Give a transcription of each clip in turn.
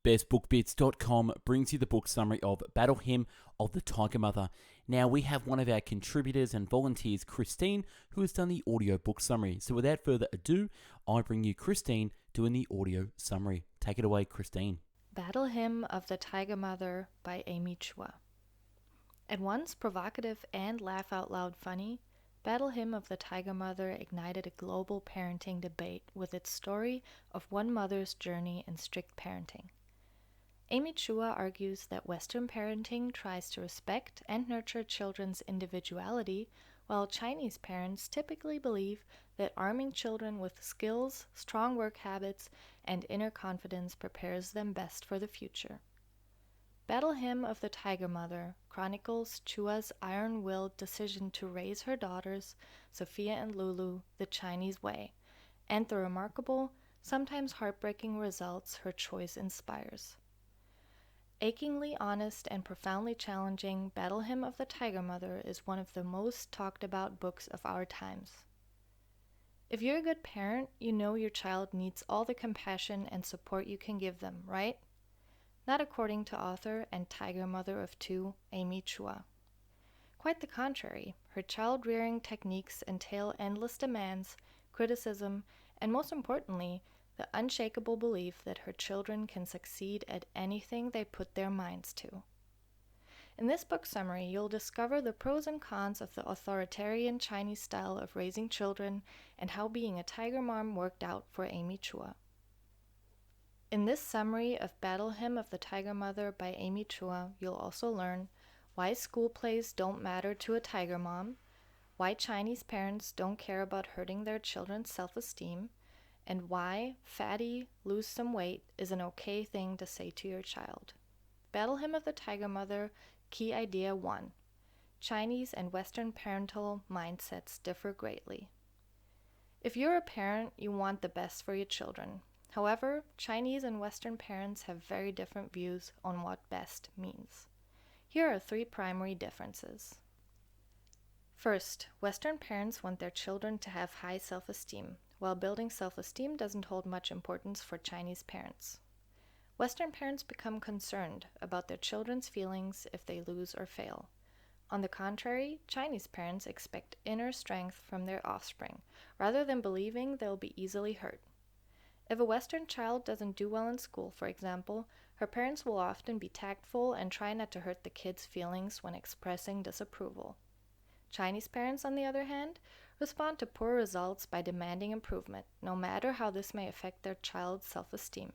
bestbookbits.com brings you the book summary of Battle Hymn of the Tiger Mother. Now, we have one of our contributors and volunteers, Christine, who has done the audio book summary. So without further ado, I bring you Christine doing the audio summary. Take it away, Christine. Battle Hymn of the Tiger Mother by Chua. At once provocative and laugh-out-loud funny, Battle Hymn of the Tiger Mother ignited a global parenting debate with its story of one mother's journey in strict parenting. Chua argues that Western parenting tries to respect and nurture children's individuality, while Chinese parents typically believe that arming children with skills, strong work habits, and inner confidence prepares them best for the future. Battle Hymn of the Tiger Mother chronicles Chua's iron-willed decision to raise her daughters, Sophia and Lulu, the Chinese way, and the remarkable, sometimes heartbreaking results her choice inspires. Achingly honest and profoundly challenging, Battle Hymn of the Tiger Mother is one of the most talked about books of our times. If you're a good parent, you know your child needs all the compassion and support you can give them, right? Not according to author and tiger mother of two, Chua. Quite the contrary, her child-rearing techniques entail endless demands, criticism, and most importantly, the unshakable belief that her children can succeed at anything they put their minds to. In this book summary, you'll discover the pros and cons of the authoritarian Chinese style of raising children and how being a tiger mom worked out for Chua. In this summary of Battle Hymn of the Tiger Mother by Chua, you'll also learn why school plays don't matter to a tiger mom, why Chinese parents don't care about hurting their children's self-esteem, and why fatty, lose some weight is an okay thing to say to your child. Battle Hymn of the Tiger Mother, Key Idea 1. Chinese and Western parental mindsets differ greatly. If you're a parent, you want the best for your children. However, Chinese and Western parents have very different views on what best means. Here are 3 primary differences. First, Western parents want their children to have high self-esteem, while building self-esteem doesn't hold much importance for Chinese parents. Western parents become concerned about their children's feelings if they lose or fail. On the contrary, Chinese parents expect inner strength from their offspring, rather than believing they'll be easily hurt. If a Western child doesn't do well in school, for example, her parents will often be tactful and try not to hurt the kid's feelings when expressing disapproval. Chinese parents, on the other hand, respond to poor results by demanding improvement, no matter how this may affect their child's self-esteem.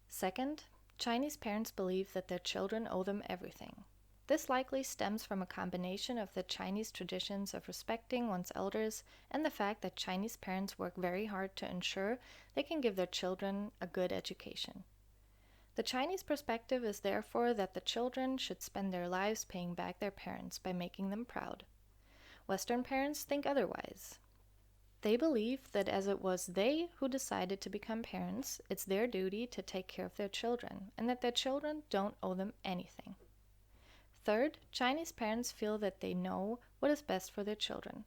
Second, Chinese parents believe that their children owe them everything. This likely stems from a combination of the Chinese traditions of respecting one's elders and the fact that Chinese parents work very hard to ensure they can give their children a good education. The Chinese perspective is therefore that the children should spend their lives paying back their parents by making them proud. Western parents think otherwise. They believe that as it was they who decided to become parents, it's their duty to take care of their children, and that their children don't owe them anything. Third, Chinese parents feel that they know what is best for their children.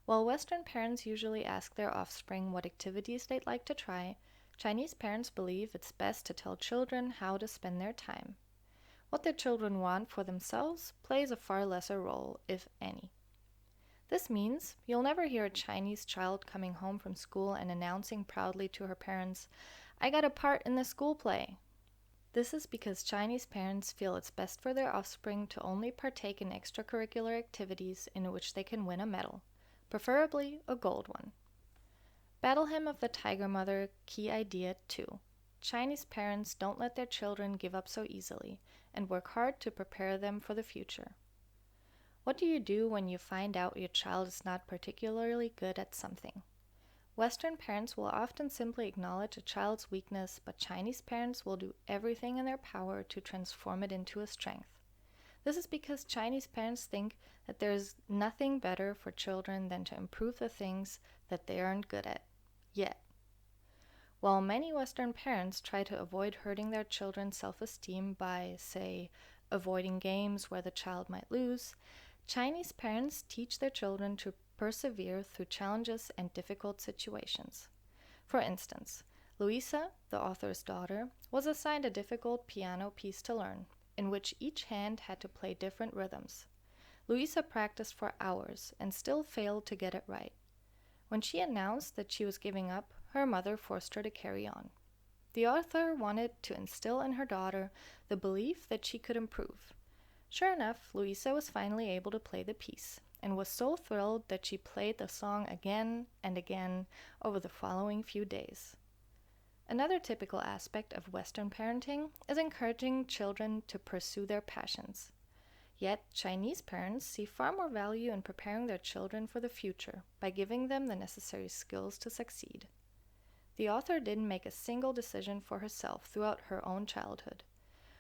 While Western parents usually ask their offspring what activities they'd like to try, Chinese parents believe it's best to tell children how to spend their time. What their children want for themselves plays a far lesser role, if any. This means you'll never hear a Chinese child coming home from school and announcing proudly to her parents, "I got a part in the school play." This is because Chinese parents feel it's best for their offspring to only partake in extracurricular activities in which they can win a medal, preferably a gold one. Battle Hymn of the Tiger Mother, Key Idea 2. Chinese parents don't let their children give up so easily and work hard to prepare them for the future. What do you do when you find out your child is not particularly good at something? Western parents will often simply acknowledge a child's weakness, but Chinese parents will do everything in their power to transform it into a strength. This is because Chinese parents think that there is nothing better for children than to improve the things that they aren't good at, yet. While many Western parents try to avoid hurting their children's self-esteem by, say, avoiding games where the child might lose, Chinese parents teach their children to persevere through challenges and difficult situations. For instance, Louisa, the author's daughter, was assigned a difficult piano piece to learn, in which each hand had to play different rhythms. Louisa practiced for hours and still failed to get it right. When she announced that she was giving up, her mother forced her to carry on. The author wanted to instill in her daughter the belief that she could improve. Sure enough, Louisa was finally able to play the piece, and was so thrilled that she played the song again and again over the following few days. Another typical aspect of Western parenting is encouraging children to pursue their passions. Yet, Chinese parents see far more value in preparing their children for the future by giving them the necessary skills to succeed. The author didn't make a single decision for herself throughout her own childhood.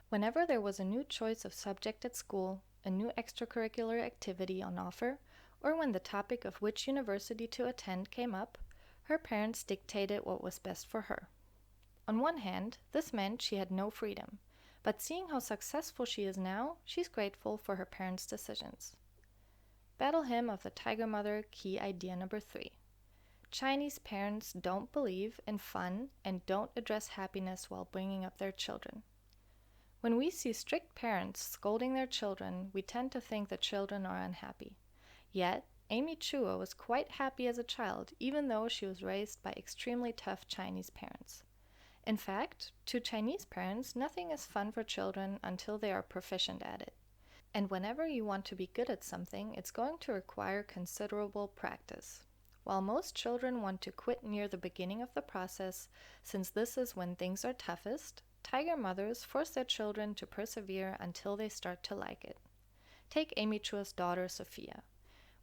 Whenever there was a new choice of subject at school, a new extracurricular activity on offer, or when the topic of which university to attend came up, her parents dictated what was best for her. On one hand, this meant she had no freedom, but seeing how successful she is now, she's grateful for her parents' decisions. Battle Hymn of the Tiger Mother, key idea number 3. Chinese parents don't believe in fun and don't address happiness while bringing up their children. When we see strict parents scolding their children, we tend to think the children are unhappy. Yet, Amy Chua was quite happy as a child, even though she was raised by extremely tough Chinese parents. In fact, to Chinese parents, nothing is fun for children until they are proficient at it. And whenever you want to be good at something, it's going to require considerable practice. While most children want to quit near the beginning of the process, since this is when things are toughest, tiger mothers force their children to persevere until they start to like it. Take Amy Chua's daughter, Sophia.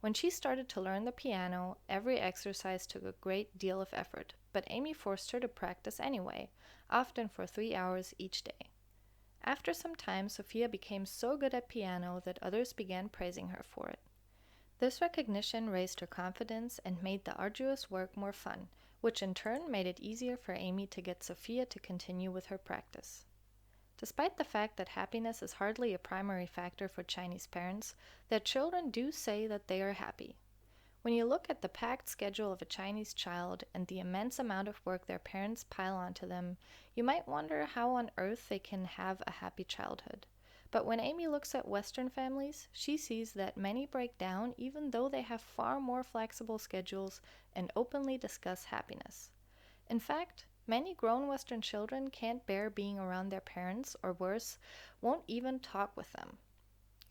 When she started to learn the piano, every exercise took a great deal of effort, but Amy forced her to practice anyway, often for 3 hours each day. After some time, Sophia became so good at piano that others began praising her for it. This recognition raised her confidence and made the arduous work more fun, which in turn made it easier for Amy to get Sophia to continue with her practice. Despite the fact that happiness is hardly a primary factor for Chinese parents, their children do say that they are happy. When you look at the packed schedule of a Chinese child and the immense amount of work their parents pile onto them, you might wonder how on earth they can have a happy childhood. But when Amy looks at Western families, she sees that many break down even though they have far more flexible schedules and openly discuss happiness. In fact, many grown Western children can't bear being around their parents, or worse, won't even talk with them.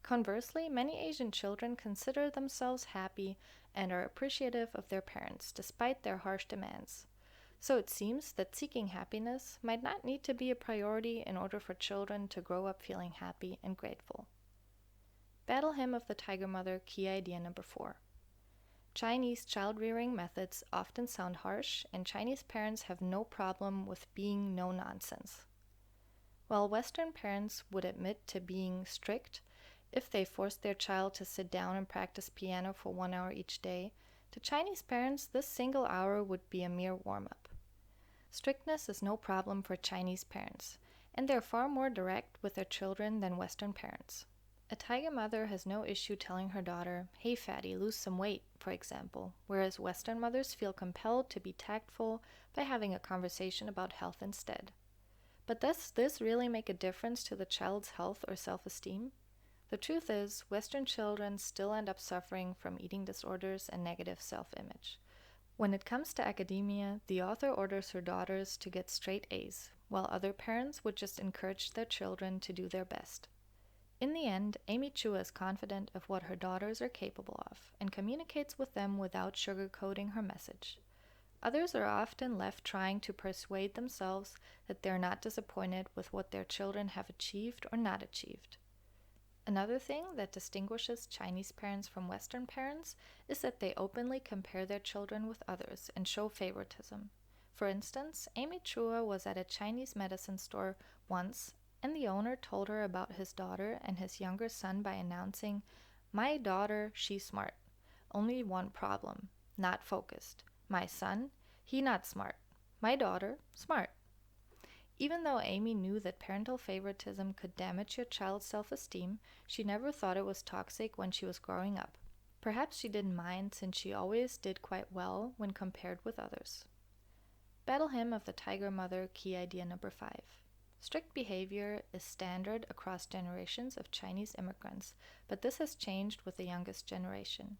Conversely, many Asian children consider themselves happy and are appreciative of their parents, despite their harsh demands. So it seems that seeking happiness might not need to be a priority in order for children to grow up feeling happy and grateful. Battle Hymn of the Tiger Mother, key idea number 4. Chinese child-rearing methods often sound harsh, and Chinese parents have no problem with being no-nonsense. While Western parents would admit to being strict if they forced their child to sit down and practice piano for 1 hour each day, to Chinese parents this single hour would be a mere warm-up. Strictness is no problem for Chinese parents, and they're far more direct with their children than Western parents. A tiger mother has no issue telling her daughter, "Hey fatty, lose some weight," for example, whereas Western mothers feel compelled to be tactful by having a conversation about health instead. But does this really make a difference to the child's health or self-esteem? The truth is, Western children still end up suffering from eating disorders and negative self-image. When it comes to academia, the author orders her daughters to get straight A's, while other parents would just encourage their children to do their best. In the end, Amy Chua is confident of what her daughters are capable of and communicates with them without sugarcoating her message. Others are often left trying to persuade themselves that they're not disappointed with what their children have achieved or not achieved. Another thing that distinguishes Chinese parents from Western parents is that they openly compare their children with others and show favoritism. For instance, Amy Chua was at a Chinese medicine store once, and the owner told her about his daughter and his younger son by announcing, "My daughter, she's smart. Only one problem, not focused. My son, he not smart. My daughter, smart." Even though Amy knew that parental favoritism could damage your child's self-esteem, she never thought it was toxic when she was growing up. Perhaps she didn't mind since she always did quite well when compared with others. Battle Hymn of the Tiger Mother, key idea number 5. Strict behavior is standard across generations of Chinese immigrants, but this has changed with the youngest generation.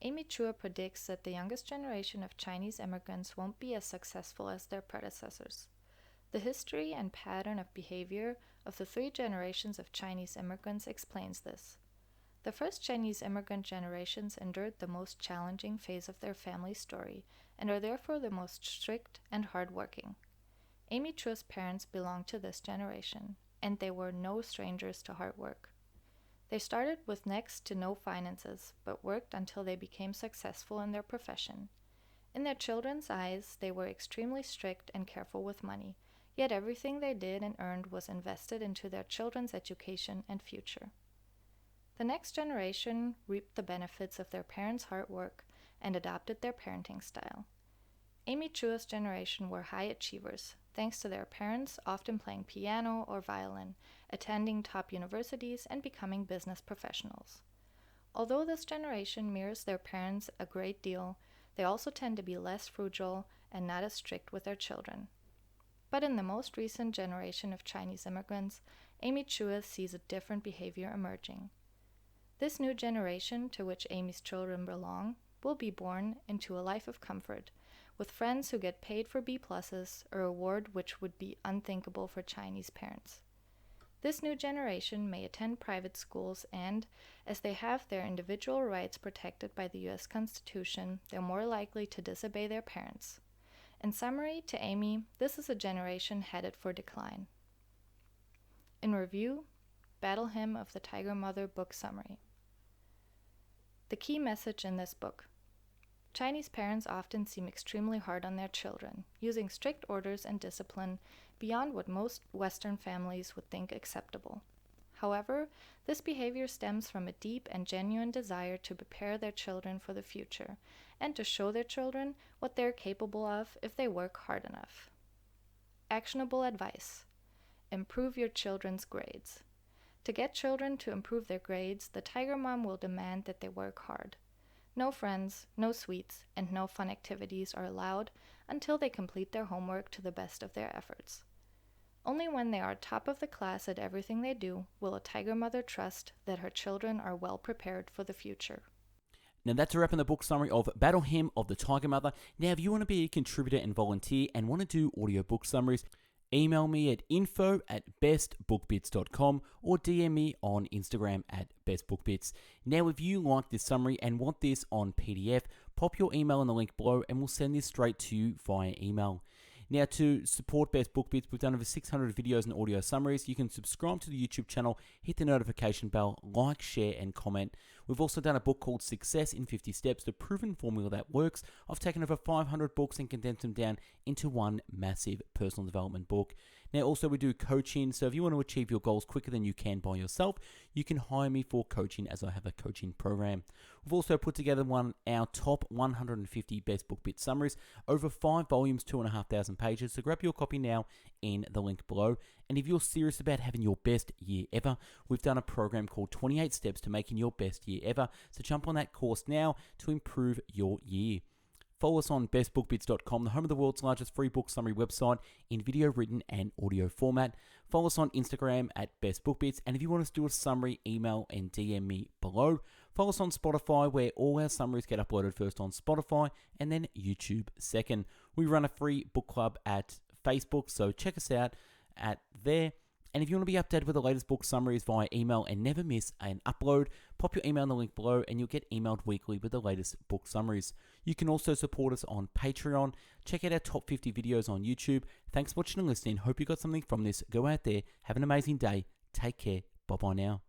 Amy Chua predicts that the youngest generation of Chinese immigrants won't be as successful as their predecessors. The history and pattern of behavior of the 3 generations of Chinese immigrants explains this. The first Chinese immigrant generations endured the most challenging phase of their family story and are therefore the most strict and hardworking. Amy Chua's parents belonged to this generation, and they were no strangers to hard work. They started with next to no finances, but worked until they became successful in their profession. In their children's eyes, they were extremely strict and careful with money, yet everything they did and earned was invested into their children's education and future. The next generation reaped the benefits of their parents' hard work and adopted their parenting style. Amy Chua's generation were high achievers, thanks to their parents often playing piano or violin, attending top universities, and becoming business professionals. Although this generation mirrors their parents a great deal, they also tend to be less frugal and not as strict with their children. But in the most recent generation of Chinese immigrants, Amy Chua sees a different behavior emerging. This new generation, to which Amy's children belong, will be born into a life of comfort, with friends who get paid for B+, a reward which would be unthinkable for Chinese parents. This new generation may attend private schools and, as they have their individual rights protected by the U.S. Constitution, they're more likely to disobey their parents. In summary, to Amy, this is a generation headed for decline. In review, Battle Hymn of the Tiger Mother book summary. The key message in this book. Chinese parents often seem extremely hard on their children, using strict orders and discipline beyond what most Western families would think acceptable. However, this behavior stems from a deep and genuine desire to prepare their children for the future and to show their children what they're capable of if they work hard enough. Actionable advice. Improve your children's grades. To get children to improve their grades, the Tiger Mom will demand that they work hard. No friends, no sweets, and no fun activities are allowed until they complete their homework to the best of their efforts. Only when they are top of the class at everything they do will a Tiger Mother trust that her children are well prepared for the future. Now that's a wrap on the book summary of Battle Hymn of the Tiger Mother. Now if you want to be a contributor and volunteer and want to do audio book summaries, email me at info@bestbookbits.com or DM me on Instagram at bestbookbits. Now if you like this summary and want this on PDF, pop your email in the link below and we'll send this straight to you via email. Now, to support Best Book Bits, we've done over 600 videos and audio summaries. You can subscribe to the YouTube channel, hit the notification bell, like, share, and comment. We've also done a book called Success in 50 Steps, the proven formula that works. I've taken over 500 books and condensed them down into one massive personal development book. Now, also we do coaching, so if you want to achieve your goals quicker than you can by yourself, you can hire me for coaching as I have a coaching program. We've also put together our top 150 Best Book Bit summaries, over 5 volumes, 2,500 pages, so grab your copy now in the link below. And if you're serious about having your best year ever, we've done a program called 28 Steps to Making Your Best Year Ever, so jump on that course now to improve your year. Follow us on bestbookbits.com, the home of the world's largest free book summary website in video, written, and audio format. Follow us on Instagram at bestbookbits, and if you want us to do a summary, email and DM me below. Follow us on Spotify, where all our summaries get uploaded first on Spotify and then YouTube second. We run a free book club at Facebook, so check us out at there. And if you want to be updated with the latest book summaries via email and never miss an upload, pop your email in the link below and you'll get emailed weekly with the latest book summaries. You can also support us on Patreon. Check out our top 50 videos on YouTube. Thanks for watching and listening. Hope you got something from this. Go out there, have an amazing day. Take care. Bye-bye now.